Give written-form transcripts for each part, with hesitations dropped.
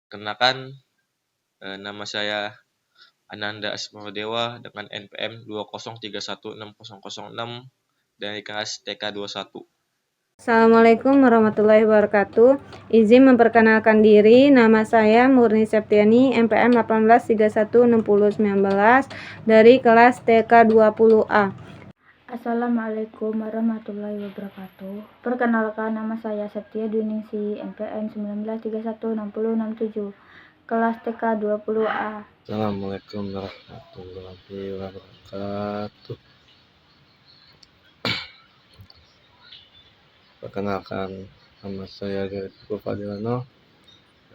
Kenakan, nama saya Ananda Asmorodewa dengan NPM 203160006 dari kelas TK21. Assalamualaikum warahmatullahi wabarakatuh. Izin memperkenalkan diri, nama saya Murni Septiani, NPM 18316019 dari kelas TK20A. Assalamualaikum warahmatullahi wabarakatuh. Perkenalkan, nama saya Septia Duningsi, NPM 19316067, kelas TK20A. Assalamualaikum warahmatullahi wabarakatuh. Perkenalkan, nama saya Geriko Fadilano,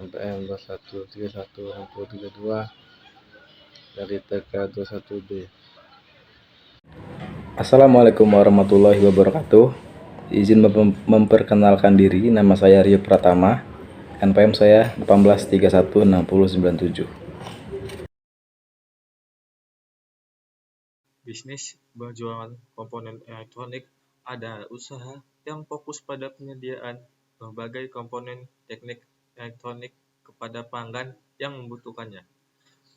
NPM 213162 dari TK21B. Assalamualaikum warahmatullahi wabarakatuh. Izin memperkenalkan diri, nama saya Rio Pratama, NPM saya 18316097. Bisnis berjualan komponen elektronik adalah usaha yang fokus pada penyediaan berbagai komponen teknik elektronik kepada pelanggan yang membutuhkannya.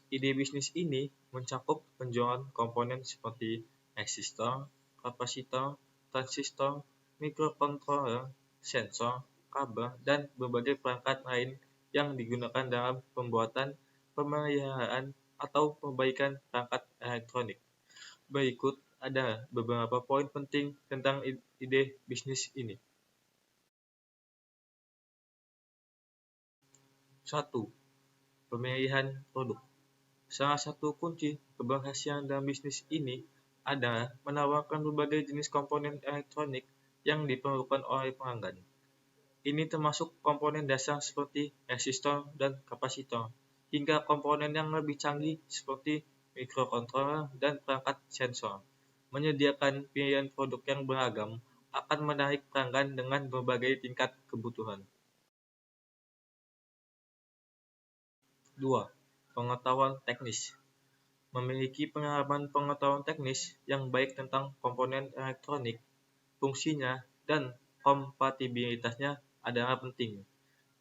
Ide bisnis ini mencakup penjualan komponen seperti resistor, kapasitor, transistor, mikrokontroler, sensor, kabel, dan berbagai perangkat lain yang digunakan dalam pembuatan, pemeliharaan, atau perbaikan perangkat elektronik. Berikut ada beberapa poin penting tentang ide bisnis ini. 1. Pemilihan produk. Salah satu kunci keberhasilan dalam bisnis ini adalah menawarkan berbagai jenis komponen elektronik yang diperlukan oleh pelanggan. Ini termasuk komponen dasar seperti resistor dan kapasitor, hingga komponen yang lebih canggih seperti mikrokontroler dan perangkat sensor. Menyediakan pilihan produk yang beragam akan menarik pelanggan dengan berbagai tingkat kebutuhan. 2. Pengetahuan teknis. Memiliki pengetahuan teknis yang baik tentang komponen elektronik, fungsinya, dan kompatibilitasnya adalah penting.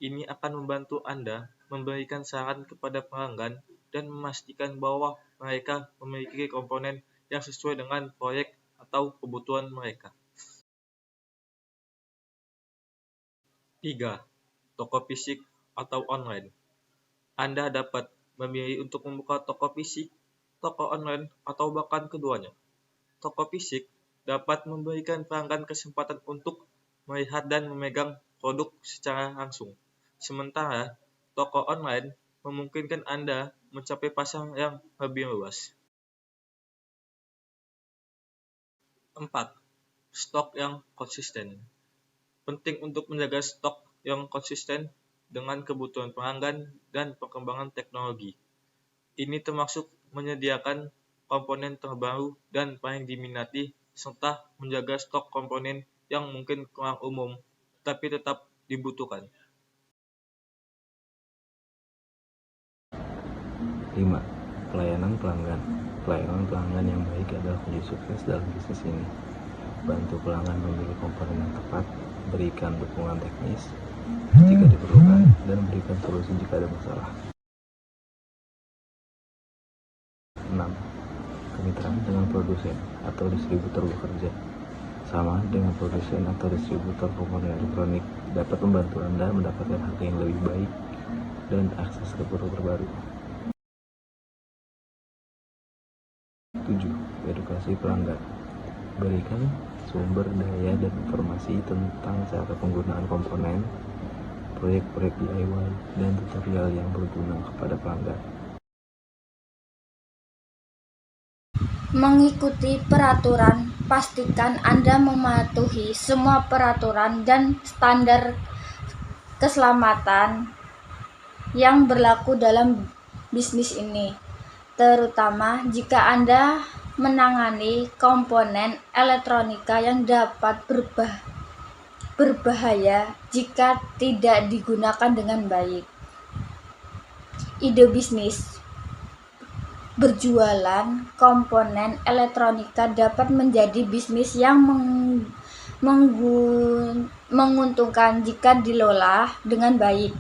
Ini akan membantu Anda memberikan saran kepada pelanggan dan memastikan bahwa mereka memiliki komponen yang sesuai dengan proyek atau kebutuhan mereka. 3. Toko fisik atau online. Anda dapat memilih untuk membuka toko fisik, toko online, atau bahkan keduanya. Toko fisik dapat memberikan pelanggan kesempatan untuk melihat dan memegang produk secara langsung. Sementara, toko online memungkinkan Anda mencapai pasar yang lebih luas. 4. Stok yang konsisten. Penting untuk menjaga stok yang konsisten dengan kebutuhan pelanggan dan perkembangan teknologi. Ini termasuk menyediakan komponen terbaru dan paling diminati, serta menjaga stok komponen yang mungkin kurang umum, tapi tetap dibutuhkan. 5. Pelayanan pelanggan. Pelayanan pelanggan yang baik adalah kunci sukses dalam bisnis ini. Bantu pelanggan memilih komponen yang tepat, berikan dukungan teknis jika diperlukan, dan berikan solusi jika ada masalah. 6. Kemitraan dengan produsen atau distributor bekerja. Sama dengan produsen atau distributor komponen elektronik dapat membantu Anda mendapatkan harga yang lebih baik dan akses ke produk terbaru. 7. Edukasi pelanggan. Berikan sumber daya dan informasi tentang cara penggunaan komponen, proyek-proyek DIY, dan tutorial yang berguna kepada pelanggan. Mengikuti peraturan. Pastikan Anda mematuhi semua peraturan dan standar keselamatan yang berlaku dalam bisnis ini, terutama jika Anda menangani komponen elektronika yang dapat berbahaya jika tidak digunakan dengan baik. Ide bisnis berjualan komponen elektronika dapat menjadi bisnis yang menguntungkan jika dikelola dengan baik.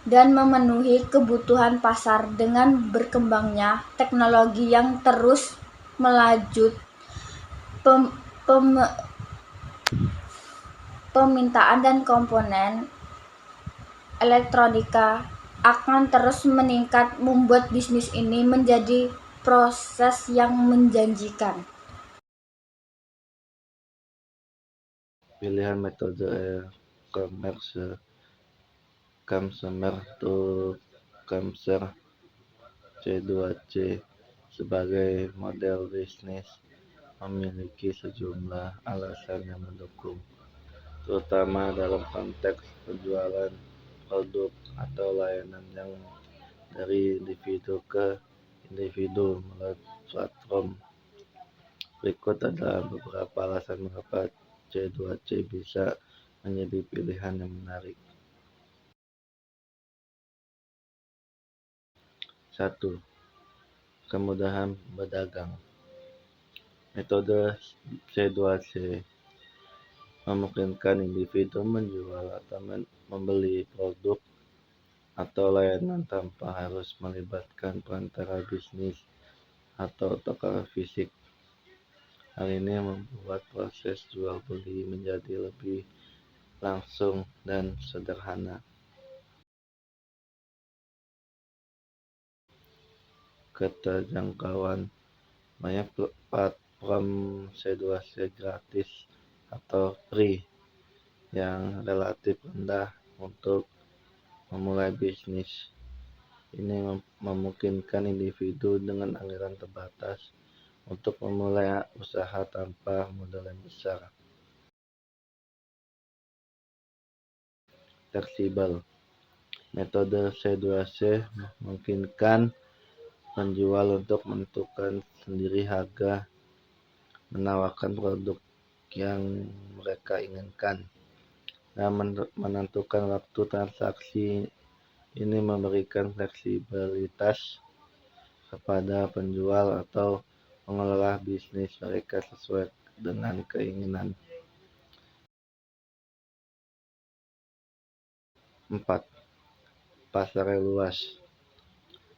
dan memenuhi kebutuhan pasar. Dengan berkembangnya teknologi yang terus melaju, permintaan dan komponen elektronika akan terus meningkat, membuat bisnis ini menjadi proses yang menjanjikan. Pilihan metode e-commerce consumer to consumer C2C sebagai model bisnis memiliki sejumlah alasan yang mendukung, terutama dalam konteks penjualan produk atau layanan yang dari individu ke individu melalui platform. Berikut adalah beberapa alasan mengapa C2C bisa menjadi pilihan yang menarik. 1. Kemudahan berdagang. Metode C2C memungkinkan individu menjual atau membeli produk atau layanan tanpa harus melibatkan perantara bisnis atau toko fisik. Hal ini membuat proses jual beli menjadi lebih langsung dan sederhana. Keterjangkauan. Banyak platform C2C gratis atau free yang relatif rendah untuk memulai bisnis. Ini memungkinkan individu dengan anggaran terbatas untuk memulai usaha tanpa modal yang besar. Fleksibel. Metode C2C memungkinkan penjual untuk menentukan sendiri harga, menawarkan produk yang mereka inginkan, dan menentukan waktu transaksi. Ini memberikan fleksibilitas kepada penjual atau pengelola bisnis mereka sesuai dengan keinginan. 4. Pasar yang luas.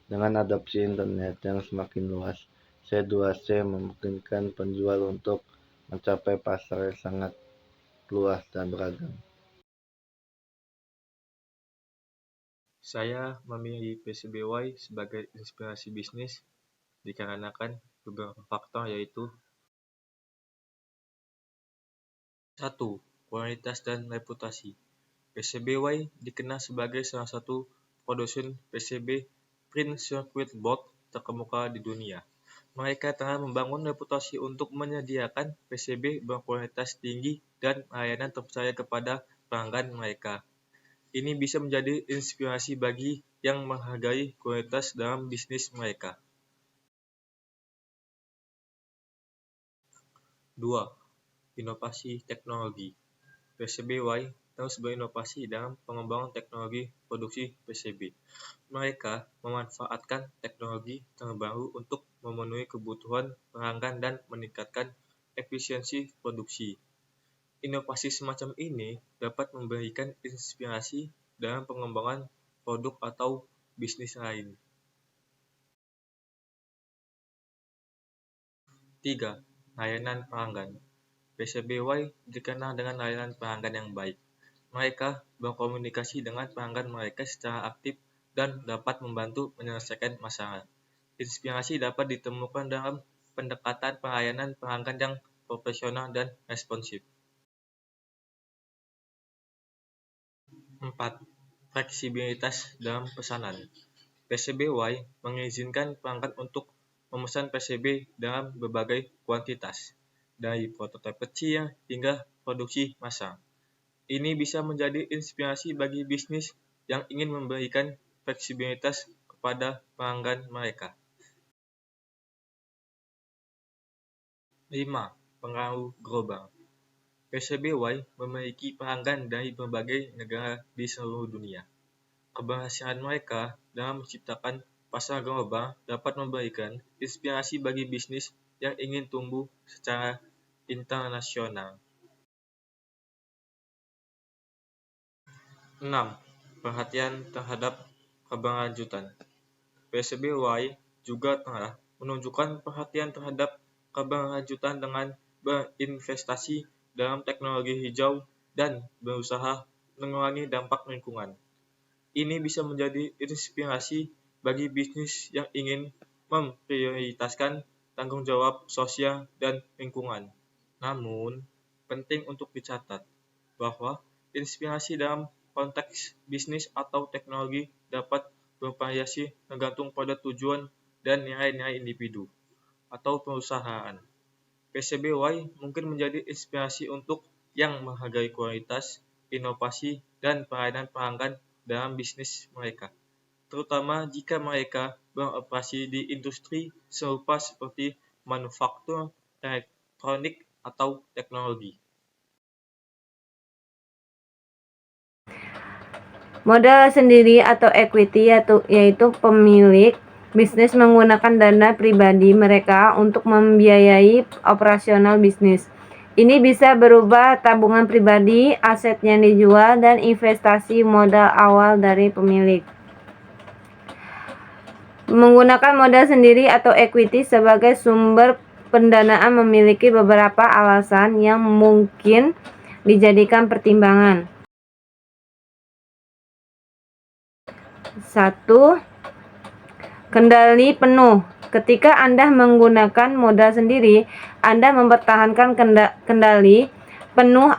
Dengan adopsi internet yang semakin luas, C2C memungkinkan penjual untuk mencapai pasar yang sangat luas dan beragam. Saya memilih PCBWay sebagai inspirasi bisnis dikarenakan beberapa faktor, yaitu 1. Kualitas dan reputasi. PCBWay dikenal sebagai salah satu produsen PCB print circuit board terkemuka di dunia. Mereka telah membangun reputasi untuk menyediakan PCB berkualitas tinggi dan layanan terpercaya kepada pelanggan mereka. Ini bisa menjadi inspirasi bagi yang menghargai kualitas dalam bisnis mereka. 2. Inovasi teknologi. PCBWay terus berinovasi dalam pengembangan teknologi produksi PCB. Mereka memanfaatkan teknologi terbaru untuk memenuhi kebutuhan pelanggan dan meningkatkan efisiensi produksi. Inovasi semacam ini dapat memberikan inspirasi dalam pengembangan produk atau bisnis lain. 3. Layanan pelanggan. PCBWay dikenal dengan layanan pelanggan yang baik. Mereka berkomunikasi dengan pelanggan mereka secara aktif dan dapat membantu menyelesaikan masalah. Inspirasi dapat ditemukan dalam pendekatan pelayanan pelanggan yang profesional dan responsif. 4. Fleksibilitas dalam pesanan. PCBWay mengizinkan pelanggan untuk memesan PCB dalam berbagai kuantitas, dari prototipe kecil hingga produksi massal. Ini bisa menjadi inspirasi bagi bisnis yang ingin memberikan fleksibilitas kepada pelanggan mereka. 5. Pengaruh global. PCBWay memiliki pelanggan dari berbagai negara di seluruh dunia. Keberhasilan mereka dalam menciptakan pasar global dapat memberikan inspirasi bagi bisnis yang ingin tumbuh secara internasional. 6. perhatian terhadap keberlanjutan. PCBY juga telah menunjukkan perhatian terhadap keberlanjutan dengan berinvestasi dalam teknologi hijau dan berusaha mengurangi dampak lingkungan. Ini bisa menjadi inspirasi bagi bisnis yang ingin memprioritaskan tanggung jawab sosial dan lingkungan. Namun, penting untuk dicatat bahwa inspirasi dalam konteks bisnis atau teknologi dapat bervariasi tergantung pada tujuan dan nilai-nilai individu atau perusahaan. PCBY mungkin menjadi inspirasi untuk yang menghargai kualitas, inovasi, dan pelayanan pelanggan dalam bisnis mereka, terutama jika mereka beroperasi di industri serupa seperti manufaktur, elektronik, atau teknologi. Modal sendiri atau equity yaitu pemilik bisnis menggunakan dana pribadi mereka untuk membiayai operasional bisnis. Ini bisa berupa tabungan pribadi, aset yang dijual, dan investasi modal awal dari pemilik. Menggunakan modal sendiri atau equity sebagai sumber pendanaan memiliki beberapa alasan yang mungkin dijadikan pertimbangan. 1. Kendali penuh. Ketika Anda menggunakan modal sendiri, Anda mempertahankan kendali penuh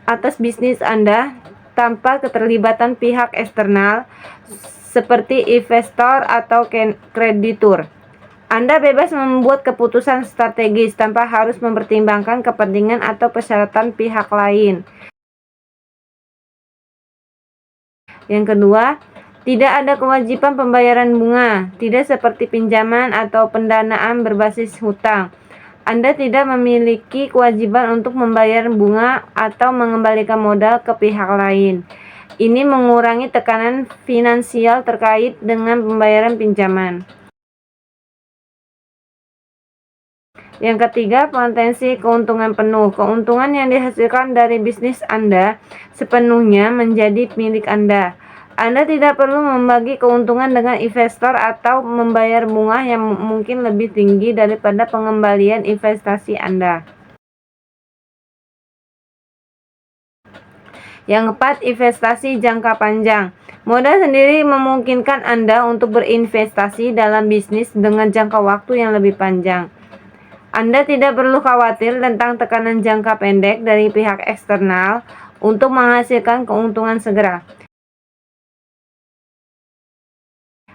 atas bisnis Anda tanpa keterlibatan pihak eksternal seperti investor atau kreditur. Anda bebas membuat keputusan strategis tanpa harus mempertimbangkan kepentingan atau persyaratan pihak lain. Yang kedua, tidak ada kewajiban pembayaran bunga, tidak seperti pinjaman atau pendanaan berbasis hutang. Anda tidak memiliki kewajiban untuk membayar bunga atau mengembalikan modal ke pihak lain. Ini mengurangi tekanan finansial terkait dengan pembayaran pinjaman. Yang ketiga, potensi keuntungan penuh. Keuntungan yang dihasilkan dari bisnis Anda sepenuhnya menjadi milik Anda. Anda tidak perlu membagi keuntungan dengan investor atau membayar bunga yang mungkin lebih tinggi daripada pengembalian investasi Anda. Yang keempat, investasi jangka panjang. Modal sendiri memungkinkan Anda untuk berinvestasi dalam bisnis dengan jangka waktu yang lebih panjang. Anda tidak perlu khawatir tentang tekanan jangka pendek dari pihak eksternal untuk menghasilkan keuntungan segera.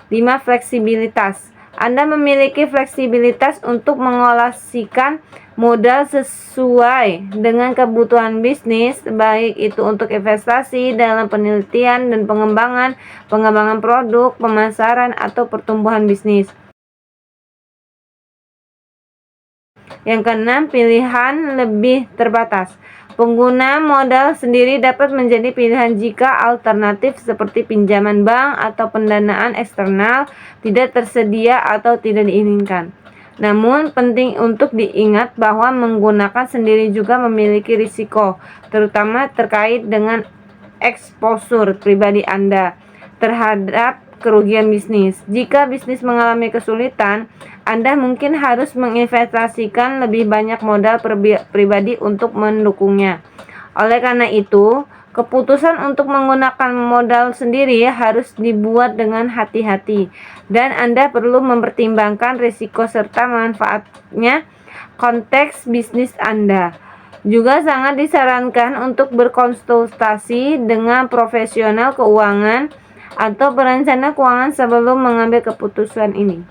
5. Fleksibilitas. Anda memiliki fleksibilitas untuk mengolahkan modal sesuai dengan kebutuhan bisnis, baik itu untuk investasi dalam penelitian dan pengembangan produk, pemasaran, atau pertumbuhan bisnis. Yang keenam, pilihan lebih terbatas. Pengguna modal sendiri dapat menjadi pilihan jika alternatif seperti pinjaman bank atau pendanaan eksternal tidak tersedia atau tidak diinginkan. Namun, penting untuk diingat bahwa menggunakan sendiri juga memiliki risiko, terutama terkait dengan eksposur pribadi Anda terhadap kerugian bisnis. Jika bisnis mengalami kesulitan, Anda mungkin harus menginvestasikan lebih banyak modal pribadi untuk mendukungnya. Oleh karena itu, keputusan untuk menggunakan modal sendiri harus dibuat dengan hati-hati, dan Anda perlu mempertimbangkan risiko serta manfaatnya konteks bisnis Anda. Juga sangat disarankan untuk berkonsultasi dengan profesional keuangan atau perencana keuangan sebelum mengambil keputusan ini.